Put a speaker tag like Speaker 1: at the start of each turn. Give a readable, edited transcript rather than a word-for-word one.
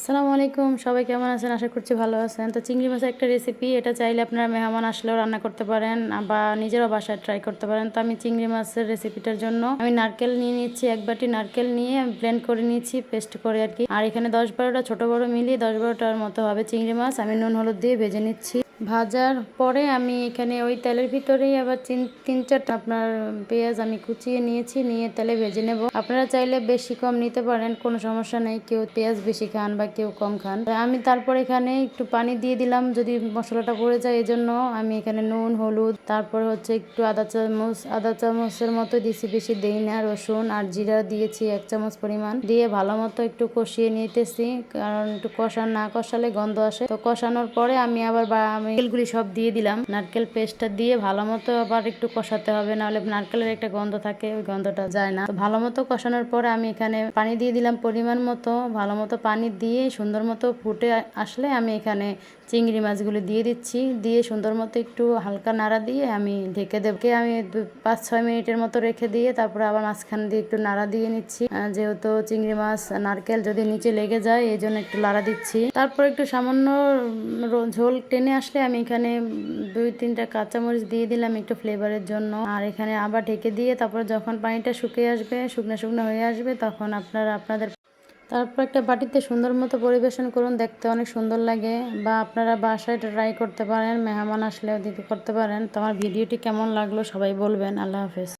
Speaker 1: আসসালামু আলাইকুম, সবাই কেমন আছেন? আশা করছি ভালো আছেন। তো চিংড়ি মাছের একটা রেসিপি, এটা চাইলে আপনারা মেহমান আসলেও রান্না করতে পারেন বা নিজেরাও বাসায় ট্রাই করতে পারেন। তো আমি চিংড়ি মাছের রেসিপিটার জন্য আমি নারকেল নিয়ে নিচ্ছি, এক বাটি নারকেল নিয়ে ব্লেন্ড করে নিচ্ছি, পেস্ট করে আর কি। আর এখানে 10-12টা ছোট বড় মিলিয়ে 10-12টার মতো হবে চিংড়ি মাছ। আমি নুন হলুদ দিয়ে ভেজে নিচ্ছি। ভাজার পরে আমি এখানে ওই তেলের ভিতরেই আবার তিন চারটা আপনার পেঁয়াজ আমি কুচিয়ে নিয়েছি, নিয়ে তেলে ভেজে নেব। আপনারা চাইলে বেশি কম নিতে পারেন, কোনো সমস্যা নেই। কেউ পেঁয়াজ বেশি খান বা কেউ কম খান। আমি তারপর এখানে একটু পানি দিয়ে দিলাম যদি মশলাটা পড়ে যায়, এই জন্য আমি এখানে নুন হলুদ, তারপরে হচ্ছে একটু আদা চামচের মতো দিয়েছি, বেশি দেই না। রসুন আর জিরা দিয়েছি 1 চামচ পরিমাণ, দিয়ে ভালো মতো একটু কষিয়ে নিতেছি, কারণ একটু না কষালে গন্ধ আসে। তো কষানোর পরে আমি আবার নারকেলগুলি সব দিয়ে দিলাম। নারকেল পেস্টটা দিয়ে ভালো মতো আবার একটু কষাতে হবে, নাহলে নারকেলের একটা গন্ধ থাকে, ওই গন্ধটা যায় না। তো ভালো মতো কষানোর পরে আমি এখানে পানি দিয়ে দিলাম পরিমাণ মতো। ভালো মতো পানি দিয়ে সুন্দর মতো ফুটে আসলে আমি এখানে চিংড়ি মাছগুলো দিয়ে দিচ্ছি, দিয়ে সুন্দর মতো একটু হালকা নাড়া দিয়ে আমি ঢেকে দেবো। আমি 5-6 মিনিটের মতো রেখে দিয়ে তারপরে আবার মাঝখান দিয়ে একটু নাড়া দিয়ে নিচ্ছি, যেহেতু চিংড়ি মাছ নারকেল যদি নিচে লেগে যায় এই জন্য একটু নাড়া দিচ্ছি। তারপর একটু সামান্য ঝোল টেনে আসলে আমি এখানে 2-3টা কাঁচামরিচ দিয়ে দিলাম একটু ফ্লেভারের জন্য। আর এখানে আবার ঢেকে দিয়ে তারপর যখন পানিটা শুকিয়ে আসবে, শুকনো শুকনো হয়ে আসবে, তখন আপনাদের তারপর একটা বাটিতে সুন্দর মতো পরিবেশন করুন, দেখতে অনেক সুন্দর লাগে। বা আপনারা বাসায় ট্রাই করতে পারেন, মেহমান আসলেও দিতে করতে পারেন। তো আমার ভিডিওটি কেমন লাগলো সবাই বলবেন। আল্লাহ হাফেজ।